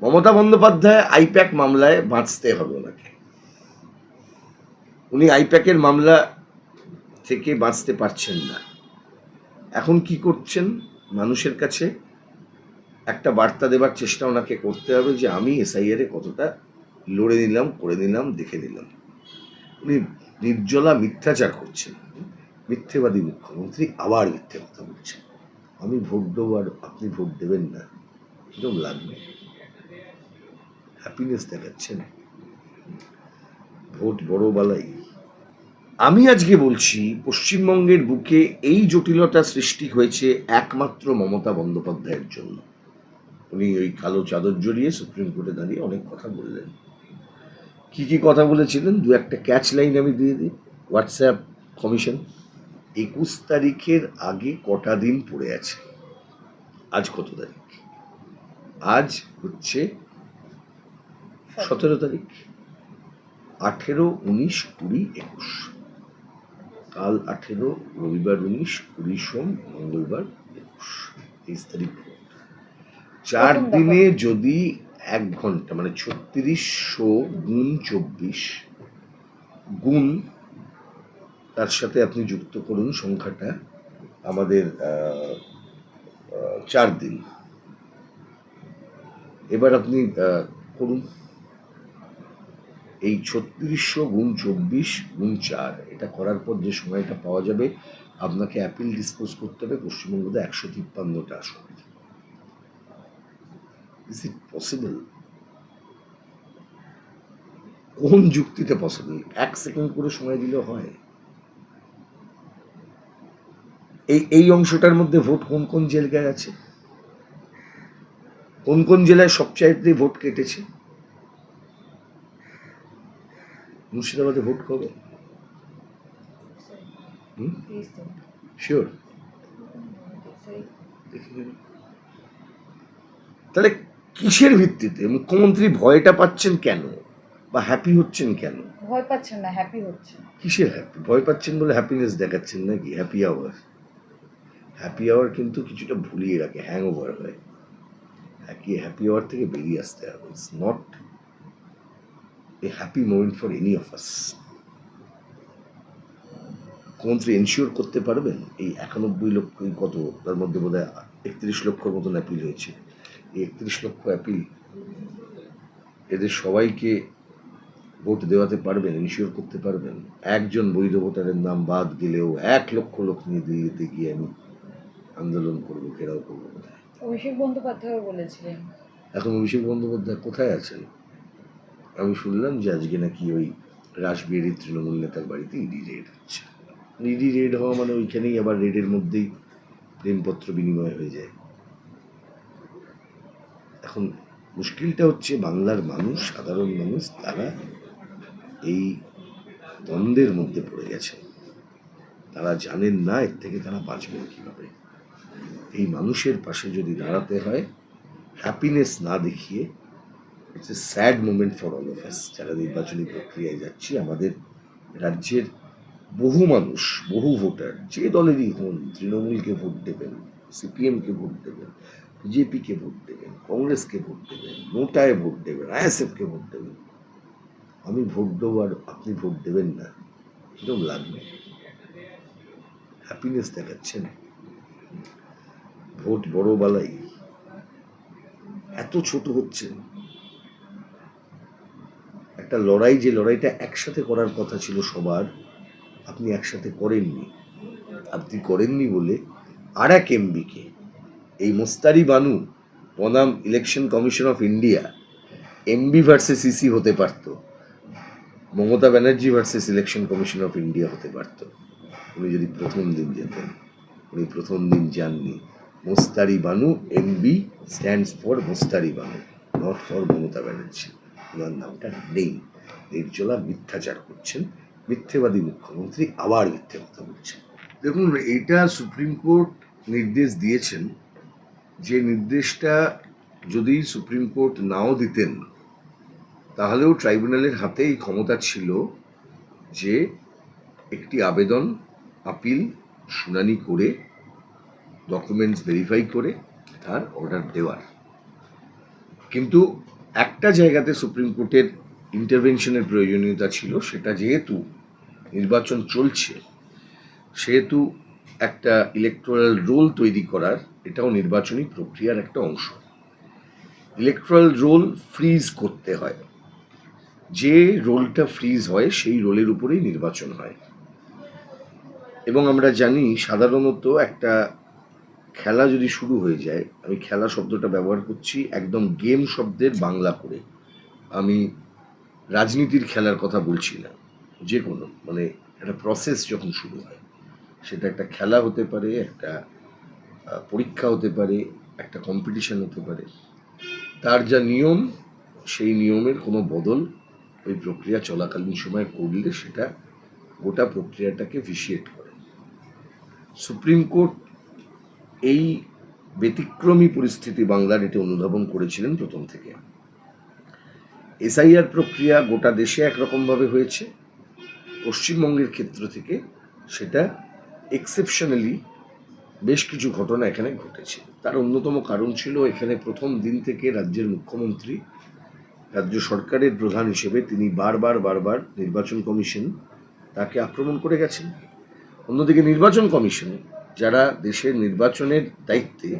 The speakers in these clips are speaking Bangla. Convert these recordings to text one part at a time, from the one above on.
মমতা বন্দ্যোপাধ্যায় আইপ্যাক মামলায় বাঁচতে হবে ওনাকে। উনি আইপ্যাকের মামলা থেকে বাঁচতে পারছেন না। এখন কি করছেন? মানুষের কাছে একটা বার্তা দেবার চেষ্টা ওনাকে করতে হবে যে আমি এসআইআর এ কতটা লড়ে নিলাম, করে নিলাম, দেখে নিলাম। উনি নির্জলা মিথ্যাচার করছেন। মিথ্যেবাদী মুখ্যমন্ত্রী আবার মিথ্যে কথা বলছেন। আমি ভোট দেবো আর আপনি ভোট দেবেন না, কিরকম লাগবে? হ্যাপিনেস দেখাচ্ছেন, ভোট বড় বালাই। আমি আজকে বলছি পশ্চিমবঙ্গের বুকে এই জটিলতা সৃষ্টি হয়েছে একমাত্র মমতা বন্দ্যোপাধ্যায়ের জন্য। উনি ওই কালো চাদর জড়িয়ে সুপ্রিম কোর্টে দাঁড়িয়ে অনেক কথা বললেন। কি কি কথা বলেছিলেন দু একটা ক্যাচ লাইন আমি দিয়ে দিই। হোয়াটসঅ্যাপ কমিশন 21 তারিখের আগে কটা দিন পড়ে আছে? আজ কত তারিখ? আজ হচ্ছে 17 তারিখ। 18, 19, 20, 21। কাল 18, রবিবার 19, 20 সোম, মঙ্গলবার 21, 23 তারিখ। 4 দিনে যদি 1 ঘন্টা মানে 3600 গুণ 24 গুণ তার সাথে আপনি যুক্ত করুন সংখ্যাটা, আমাদের 4 দিন। এবার আপনি করুন এই 3600 গুণ 24 গুণ 4, এটা করার পর যে সময়টা পাওয়া যাবে, আপনাকে অ্যাপিল ডিসপোজ করতে হবে পশ্চিমবঙ্গতে 153টা আসন। Is it possible? কোন যুক্তিতে পসিবল? 1 সেকেন্ড করে সময় দিলে হয়? এই অংশটার মধ্যে ভোট কোন কোন জেলায় আছে? কোন কোন জেলায় সবচাইতে ভোট কেটেছে? মুর্শিদাবাদে ভোট কবে? শিওর? তাহলে কিসের ভিত্তিতে মুখ্যমন্ত্রী ভয়টা পাচ্ছেন কেন, বা হ্যাপি হচ্ছেন কেন? ভয় পাচ্ছেন না, হ্যাপি হচ্ছেন। কিসের হ্যাপি? ভয় পাচ্ছেন বলে হ্যাপিনেস দেখাচ্ছেন নাকি? হ্যাপি আওয়ার, হ্যাপি আওয়ার কিন্তু কিছুটা ভুলিয়ে রাখে, হ্যাংওভার হয়। হ্যাপি আওয়ার থেকে বেরিয়ে আসতে হবে। It's not a happy moment for any of us. মুখ্যমন্ত্রী এনশিওর করতে পারবেন এই 91 লক্ষ, কত তার মধ্যে বোধ হয় 31 লক্ষর মতন অ্যাপিল হয়েছে। এই 31 লক্ষ অ্যাপিল, এদের সবাইকে ভোট দেওয়াতে পারবেন, এনশিওর করতে পারবেন? একজন বৈধ ভোটারের নাম বাদ গেলেও 1 লক্ষ লোক নিয়ে দিল্লিতে গিয়ে আমি আন্দোলন করবো, ঘেরাও করবো। কোথায়? অভিষেক বন্দ্যোপাধ্যায় বলেছিলেন। এখন অভিষেক বন্দ্যোপাধ্যায় কোথায় আছেন? আমি শুনলাম যে আজকে নাকি ওই রাসবিহারীর তৃণমূল নেতার বাড়িতে ইডি রেড হচ্ছে। ইডি রেড হওয়া মানে ওইখানেই আবার রেডের মধ্যেই প্রেমপত্র বিনিময় হয়ে যায়। এখন মুশকিলটা হচ্ছে বাংলার মানুষ, সাধারণ মানুষ, তারা এই দ্বন্দ্বের মধ্যে পড়ে গেছে। তারা জানেন না এর থেকে তারা বাঁচবেন কিভাবে। এই মানুষের পাশে যদি দাঁড়াতে হয়, হ্যাপিনেস না দেখিয়ে, it's a sad moment for all of us যারা নির্বাচনী প্রক্রিয়ায় যাচ্ছি। আমাদের রাজ্যের বহু মানুষ, বহু ভোটার, যে দলেরই হন, তৃণমূলকে ভোট দেবেন, সিপিএমকে ভোট দেবেন, বিজেপিকে ভোট দেবেন, কংগ্রেসকে ভোট দেবেন, নোটায় ভোট দেবেন, আইএসএফকে ভোট দেবেন। আমি ভোট দেবো আর আপনি ভোট দেবেন না, কিরকম লাগবে? হ্যাপিনেস দেখাচ্ছেন, ভোট বড় বালাই। এত ছোট হচ্ছেন। একটা লড়াই, যে লড়াইটা একসাথে করার কথা ছিল সবার, আপনি একসাথে করেননি। আপনি করেননি বলে আর এক এমবিকে, এই মোস্তারি বানু বনাম election commission of India, MB versus EC হতে পারত, Mamata Banerjee versus election commission of India হতে পারত, উনি যদি প্রথম দিন যেতেন। উনি প্রথম দিন যাননি। Mostari Banu, MB stands for Mostari Banu, not for Mamata Banerjee. ওনার নামটা নেই। নির্জলা মিথ্যাচার করছেন, মিথ্যেবাদী মুখ্যমন্ত্রী আবার মিথ্যে কথা বলছেন। দেখুন, এটা সুপ্রিম কোর্ট নির্দেশ দিয়েছেন, যে নির্দেশটা যদি সুপ্রিম কোর্ট নাও দিতেন, তাহলেও ট্রাইব্যুনালের হাতে এই ক্ষমতা ছিল যে একটি আবেদন, আপিল শুনানি করে, ডকুমেন্টস ভেরিফাই করে তার অর্ডার দেওয়ার। কিন্তু একটা জায়গাতে সুপ্রিম কোর্টের ইন্টারভেনশনের প্রয়োজনীয়তা ছিল, সেটা যেহেতু নির্বাচন চলছে সেহেতু একটা ইলেকটোরাল রোল তৈরি করার, এটাও নির্বাচনী প্রক্রিয়ার একটা অংশ। ইলেকটোরাল রোল ফ্রিজ করতে হয়, যে রোলটা ফ্রিজ হয় সেই রোলের উপরেই নির্বাচন হয়। এবং আমরা জানি সাধারণত একটা খেলা যদি শুরু হয়ে যায়, আমি খেলা শব্দটা ব্যবহার করছি একদম গেম শব্দের বাংলা করে, আমি রাজনীতির খেলার কথা বলছি না, যে কোনো মানে একটা প্রসেস যখন শুরু হয়, সেটা একটা খেলা হতে পারে, একটা পরীক্ষা হতে পারে, একটা কম্পিটিশন হতে পারে, তার যা নিয়ম সেই নিয়মের কোনো বদল ওই প্রক্রিয়া চলাকালীন সময় করলে সেটা গোটা প্রক্রিয়াটাকে ভিশিয়েট করে। সুপ্রিম কোর্ট এই ব্যতিক্রমী পরিস্থিতি বাংলার এটি অনুধাবন করেছিলেন প্রথম থেকে। এসআইআর প্রক্রিয়া গোটা দেশে একরকমভাবে হয়েছে, পশ্চিমবঙ্গের ক্ষেত্র থেকে সেটা এক্সেপশনালি বেশ কিছু ঘটনা এখানে ঘটেছে। তার অন্যতম কারণ ছিল এখানে প্রথম দিন থেকে রাজ্যের মুখ্যমন্ত্রী, রাজ্য সরকারের প্রধান হিসেবে তিনি বারবার নির্বাচন কমিশন তাকে আক্রমণ করে গেছেন। অন্যদিকে নির্বাচন কমিশন যারা দেশের নির্বাচনের দায়িত্বে,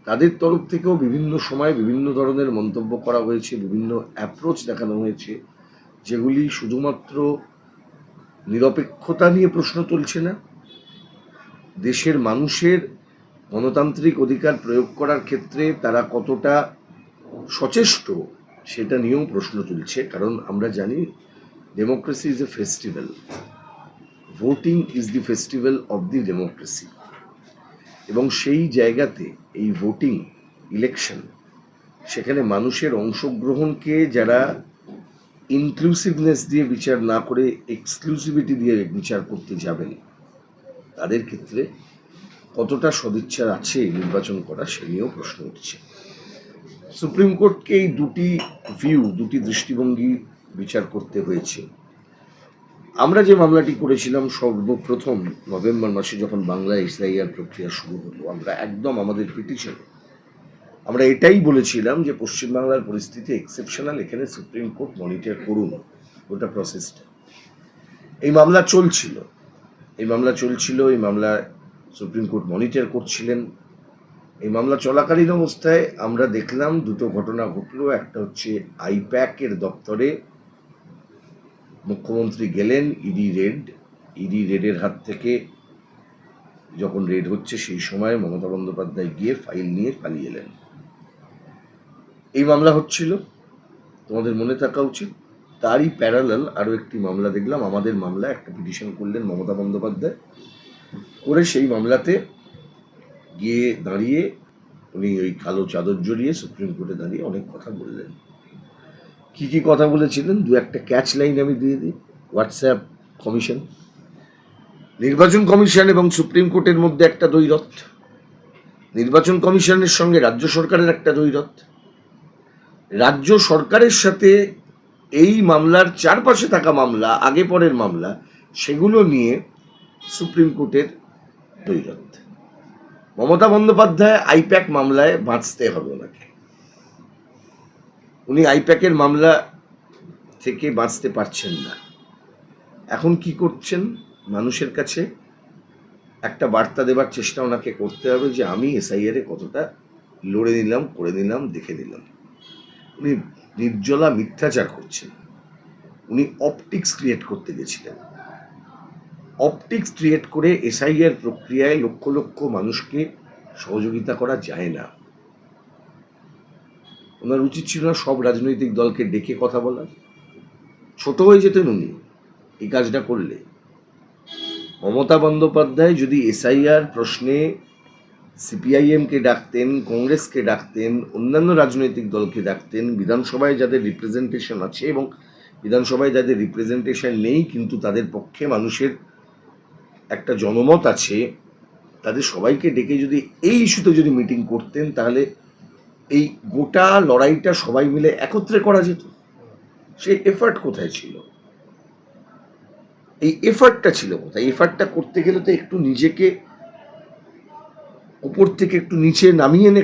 তাদের তরফ থেকেও বিভিন্ন সময় বিভিন্ন ধরনের মন্তব্য করা হয়েছে, বিভিন্ন অ্যাপ্রোচ দেখানো হয়েছে, যেগুলি শুধুমাত্র নিরপেক্ষতা নিয়ে প্রশ্ন তুলছে না, দেশের মানুষের গণতান্ত্রিক অধিকার প্রয়োগ করার ক্ষেত্রে তারা কতটা সচেষ্ট সেটা নিয়েও প্রশ্ন তুলছে। কারণ আমরা জানি democracy is a festival, voting is the festival of the democracy. এবং সেই জায়গাতে এই ভোটিং ইলেকশন, সেখানে মানুষের অংশগ্রহণকে যারা ইনক্লুসিভনেস দিয়ে বিচার না করে এক্সক্লুসিভিটি দিয়ে বিচার করতে যাবেন, তাদের ক্ষেত্রে কতটা সদিচ্ছা আছে নির্বাচন করা, সে নিয়েও প্রশ্ন উঠছে। সুপ্রিম কোর্টকে এই দুটি দৃষ্টিভঙ্গি বিচার করতে হয়েছে। আমরা যে মামলাটি করেছিলাম সর্বপ্রথম নভেম্বর মাসে যখন বাংলা এসআইআর প্রক্রিয়া শুরু হলো, আমরা একদম আমাদের পিটিশনে আমরা এটাই বলেছিলাম যে পশ্চিমবাংলার পরিস্থিতি এক্সেপশনাল, এখানে সুপ্রিম কোর্ট মনিটর করুন গোটা প্রসেসটা। এই মামলা চলছিল, এই মামলা সুপ্রিম কোর্ট মনিটর করছিলেন। এই মামলা চলাকালীন অবস্থায় আমরা দেখলাম দুটো ঘটনা ঘটলো। একটা হচ্ছে আইপ্যাকের দপ্তরে মুখ্যমন্ত্রী গেলেন, ইডি রেডের হাত থেকে যখন রেড হচ্ছে সেই সময় মমতা বন্দ্যোপাধ্যায় গিয়ে ফাইল নিয়ে পালিয়ে এলেন। এই মামলা হচ্ছিল, তোমাদের মনে থাকা উচিত। তারই প্যারালাল আরও একটি মামলা দেখলাম, আমাদের মামলা একটা পিটিশন করলেন মমতা বন্দ্যোপাধ্যায়, করে সেই মামলাতে গিয়ে দাঁড়িয়ে উনি ওই কালো চাদর জড়িয়ে সুপ্রিম কোর্টে দাঁড়িয়ে অনেক কথা বললেন। কি কি কথা বলেছিলেন দু একটা ক্যাচ লাইন আমি দিয়ে দিই। হোয়াটসঅ্যাপ কমিশন, নির্বাচন কমিশন এবং সুপ্রিম কোর্টের মধ্যে একটা দ্বৈরথ, নির্বাচন কমিশনের সঙ্গে রাজ্য সরকারের একটা দ্বৈরথ, রাজ্য সরকারের সাথে এই মামলার চারপাশে থাকা মামলা, আগে পরের মামলা, সেগুলো নিয়ে সুপ্রিম কোর্টের দ্বৈরথ। মমতা বন্দ্যোপাধ্যায় আইপ্যাক মামলায় বাঁচতে হবে ওনাকে, উনি আইপ্যাকের মামলা থেকে বাঁচতে পারছেন না। এখন কি করছেন, মানুষের কাছে একটা বার্তা দেবার চেষ্টা ওনাকে করতে হবে যে আমি এসআইআর এ কতটা লড়ে নিলাম, করে নিলাম, দেখে নিলাম। উনি নির্জলা মিথ্যাচার করছেন, উনি অপটিক্স ক্রিয়েট করতে গেছিলেন। অপটিক্স ক্রিয়েট করে এসআইআর প্রক্রিয়ায় লক্ষ লক্ষ মানুষকে সহযোগিতা করা যায় না। ওনার উচিত ছিল না সব রাজনৈতিক দলকে ডেকে কথা বলার, ছোট হয়ে যেতেন উনি এই কাজটা করলে। মমতা বন্দ্যোপাধ্যায় যদি এসআইআর প্রশ্নে সিপিআইএমকে ডাকতেন, কংগ্রেসকে ডাকতেন, অন্যান্য রাজনৈতিক দলকে ডাকতেন, বিধানসভায় যাদের রিপ্রেজেন্টেশন আছে এবং বিধানসভায় যাদের রিপ্রেজেন্টেশন নেই কিন্তু তাদের পক্ষে মানুষের একটা জনমত আছে, তাদের সবাইকে ডেকে যদি এই ইস্যুতে যদি মিটিং করতেন, তাহলে এই গোটা লড়াইটা সবাই মিলে একত্রে করা যেত। সেই এফার্ট কোথায় ছিল? এই এফার্টটা ছিল কোথায়? এফার্টটা করতে গেলে তো একটু নিজেকে উপর থেকে একটু নিচে নামিয়ে এনে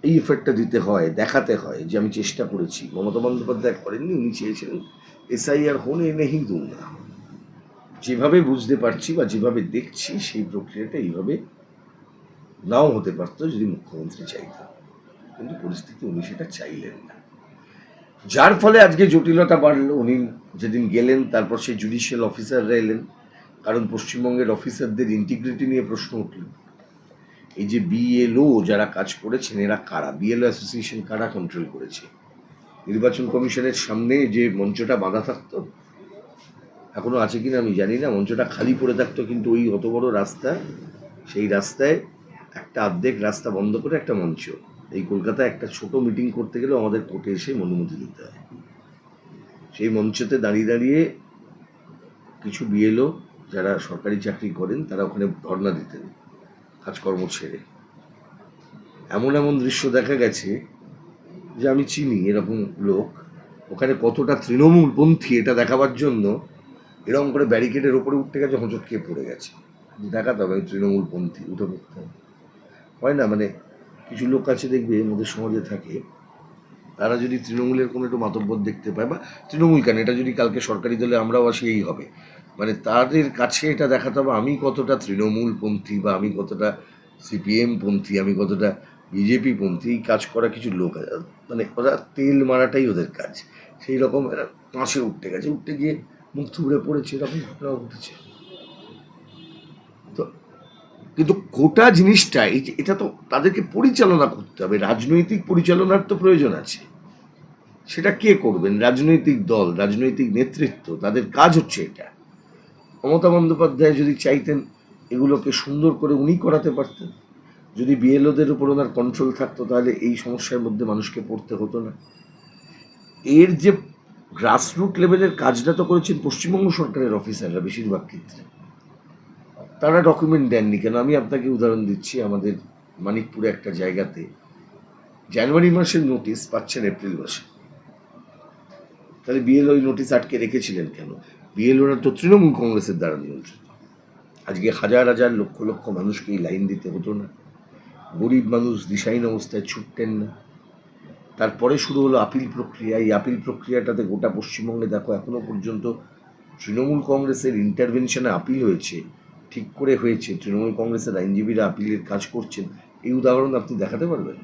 এই এফেক্টটা দিতে হয়, দেখাতে হয় যে আমি চেষ্টা করেছি। মমতা বন্দ্যোপাধ্যায় করেননি, উনি চেয়েছিলেন এসআইআর হোনে নেহি দুঙ্গা। যেভাবে বুঝতে পারছি বা যেভাবে দেখছি সেই প্রক্রিয়াটা এইভাবে নাও হতে পারতো যদি মুখ্যমন্ত্রী চাইতেন, কিন্তু পরিস্থিতি উনি সেটা চাইলেন না, যার ফলে আজকে জটিলতা বাড়লো। উনি যেদিন গেলেন তারপর সেই জুডিশিয়াল অফিসাররা এলেন, কারণ পশ্চিমবঙ্গের অফিসারদের ইন্টিগ্রিটি নিয়ে প্রশ্ন উঠল। এই যে বিএলও যারা কাজ করেছেন এরা কারা, বিএলও অ্যাসোসিয়েশন কারা কন্ট্রোল করেছে? নির্বাচন কমিশনের সামনে যে মঞ্চটা বাঁধা থাকতো, এখনো আছে কিনা আমি জানি না, মঞ্চটা খালি পড়ে থাকতো, কিন্তু ওই অত বড় রাস্তা, সেই রাস্তায় একটা অর্ধেক রাস্তা বন্ধ করে একটা মঞ্চ। এই কলকাতায় একটা ছোট মিটিং করতে গেলেও আমাদের কোর্টে এসে অনুমতি দিতে হয়। সেই মঞ্চতে দাঁড়িয়ে দাঁড়িয়ে কিছু বিএলও যারা সরকারি চাকরি করেন তারা ওখানে ধর্ণা দিতেন কাজকর্ম ছেড়ে। এমন এমন দৃশ্য দেখা গেছে যে আমি চিনি এরকম লোক, ওখানে কতটা তৃণমূলপন্থী এটা দেখাবার জন্য এরকম করে ব্যারিকেডের ওপরে উঠতে গেছে, হোঁচট খেয়ে পড়ে গেছে। দেখাতে হবে তৃণমূলপন্থী, উঠে পড়তে হবে। হয় না, মানে কিছু লোক আছে দেখবে আমাদের সমাজে থাকে, তারা যদি তৃণমূলের কোনো একটু মাতব্বর দেখতে পায়, বা তৃণমূল কেন, এটা যদি কালকে সরকারি দলে আমরাও আসি এই হবে, মানে তাদের কাছে এটা দেখাতে হবে আমি কতটা তৃণমূলপন্থী বা আমি কতটা সিপিএম পন্থী, আমি কতটা বিজেপি পন্থী। কাজ করা কিছু লোক আছে, মানে ওরা তেল মারাটাই ওদের কাজ। সেই রকম এরা পাশে উঠতে গেছে, উঠতে গিয়ে মুখ থুবড়ে পড়েছে, এরকম ঘটনা ঘটেছে। তো কিন্তু গোটা জিনিসটা এই যে এটা তো তাদেরকে পরিচালনা করতে হবে, রাজনৈতিক পরিচালনার তো প্রয়োজন আছে। সেটা কে করবেন? রাজনৈতিক দল, রাজনৈতিক নেতৃত্ব, তাদের কাজ হচ্ছে এটা। মমতা বন্দ্যোপাধ্যায় যদি চাইতেন এগুলোকে সুন্দর করে উনি করাতে পারতেন। যদি বিএলওদের উপর ওনার কন্ট্রোল থাকতো তাহলে এই সমস্যার মধ্যে মানুষকে পড়তে হতো না। এর যে গ্রাসরুট লেভেলের কাজটা তো করেছেন পশ্চিমবঙ্গ সরকারের অফিসাররা বেশিরভাগ ক্ষেত্রে। তারা ডকুমেন্ট দেননি কেন? আমি আপনাকে উদাহরণ দিচ্ছি, আমাদের মানিকপুরে একটা জায়গাতে জানুয়ারি মাসের নোটিশ পাচ্ছেন এপ্রিল মাসে, তাহলে বিএলও ওই নোটিশ আটকে রেখেছিলেন কেন? বিএলওরা তো তৃণমূল কংগ্রেসের দ্বারা নিয়ন্ত্রিত। আজকে হাজার হাজার লক্ষ লক্ষ মানুষকে এই লাইন দিতে হতো না, গরিব মানুষ দিশাহীন অবস্থায় ছুটতেন না। তারপরে শুরু হলো আপিল প্রক্রিয়া। এই আপিল প্রক্রিয়াটাতে গোটা পশ্চিমবঙ্গে দেখো এখনো পর্যন্ত তৃণমূল কংগ্রেসের ইন্টারভেনশনে আপিল হয়েছে, ঠিক করে হয়েছে, তৃণমূল কংগ্রেসের আইনজীবীরা আপিলের কাজ করছেন, এই উদাহরণ আপনি দেখাতে পারবেন?